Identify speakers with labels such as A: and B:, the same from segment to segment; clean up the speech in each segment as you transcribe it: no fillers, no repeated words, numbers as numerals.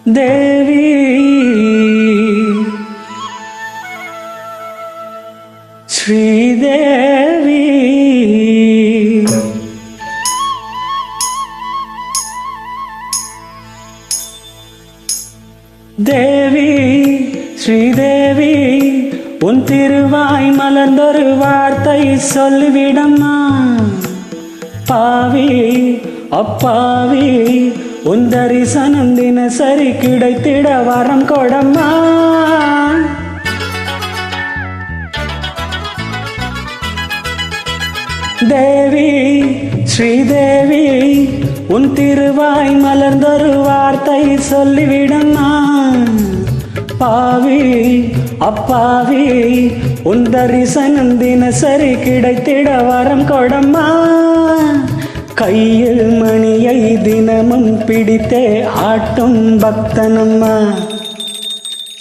A: தேவி ஸ்ரீதேவி தேவி ஸ்ரீதேவி உன் திருவாய் மலர்ந்தொரு வார்த்தை சொல்லிவிடம்மா. பாவி அப்பாவி உன் தரிசனம் தினசரி கிடைத்திட வரம் கொடம்மா. தேவி ஸ்ரீதேவி உன் திருவாய் மலர்ந்தொரு வார்த்தை சொல்லிவிடம்மா. பாவி அப்பாவி உன் தரிசனம் தினசரி கிடைத்திட வரம் கொடம்மா. கையில் மணியை தினமும் பிடித்தே ஆட்டும் பக்தனம்மா.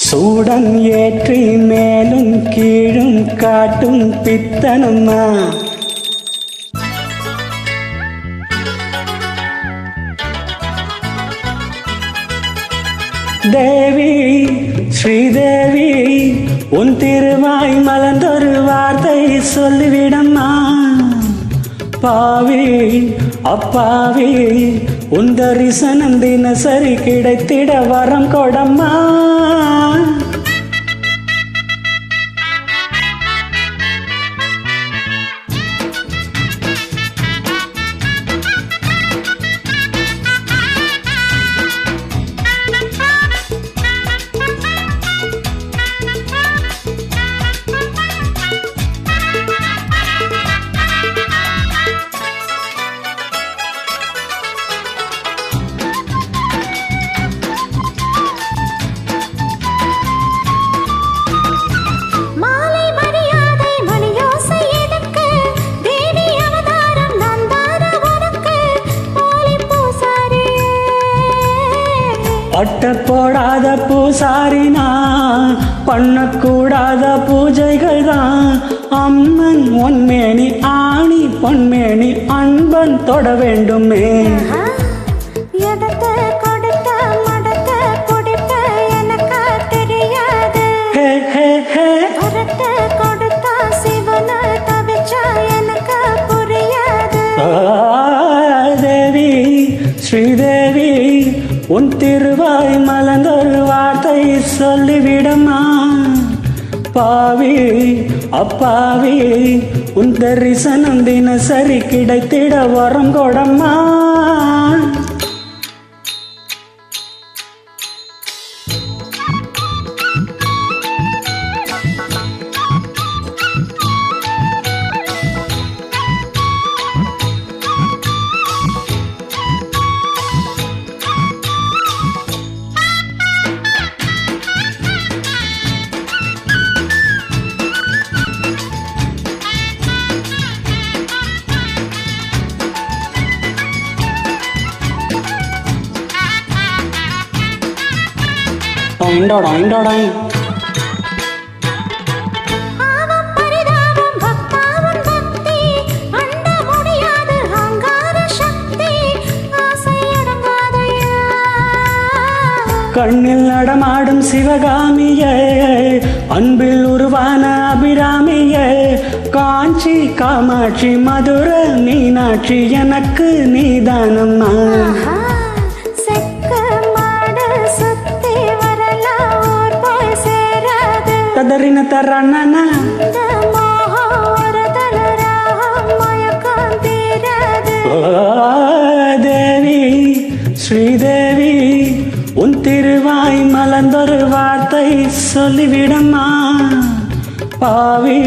A: சூடம் ஏற்றி மேலும் கீழும் காட்டும் பித்தனம்மா. தேவி ஸ்ரீதேவி உன் திருவாய் மலர்ந்தொரு வார்த்தை சொல்லிவிடம்மா. பாவி அப்பாவி உன் தரிசனம் தினசரி கிடைத்திட வரம் கொடம்மா. பட்ட போடாத பூசாரினா பண்ணக்கூடாத பூஜைகள் தான். அம்மன் ஒன்மேனி ஆணி பொன்மேனி அன்பன் தொட வேண்டுமே. தேவி ஸ்ரீதேவி உன் திருவாய் மலர்ந்தொரு வார்த்தை சொல்லிவிடம்மா. பாவி அப்பாவி உன் தரிசனம் தினசரி கிடைத்திட வரம் கொடம்மா. கண்ணில் நடமாடும் சிவகாமியே அன்பில் உருவான அபிராமியே காஞ்சி காமாட்சி மதுர மீனாட்சி எனக்கு நீதானம்மா. ததறின தரணனா தேவி ஸ்ரீதேவி உன் திருவாய் மலர்ந்தொரு வார்த்தை சொல்லிவிடம்மா. பாவி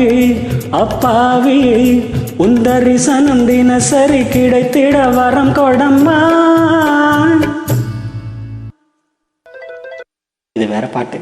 A: அப்பாவி உன் தரிசனம் தினசரி கிடைத்திட வரம் கொடம்மா. இது வேற பாட்டு.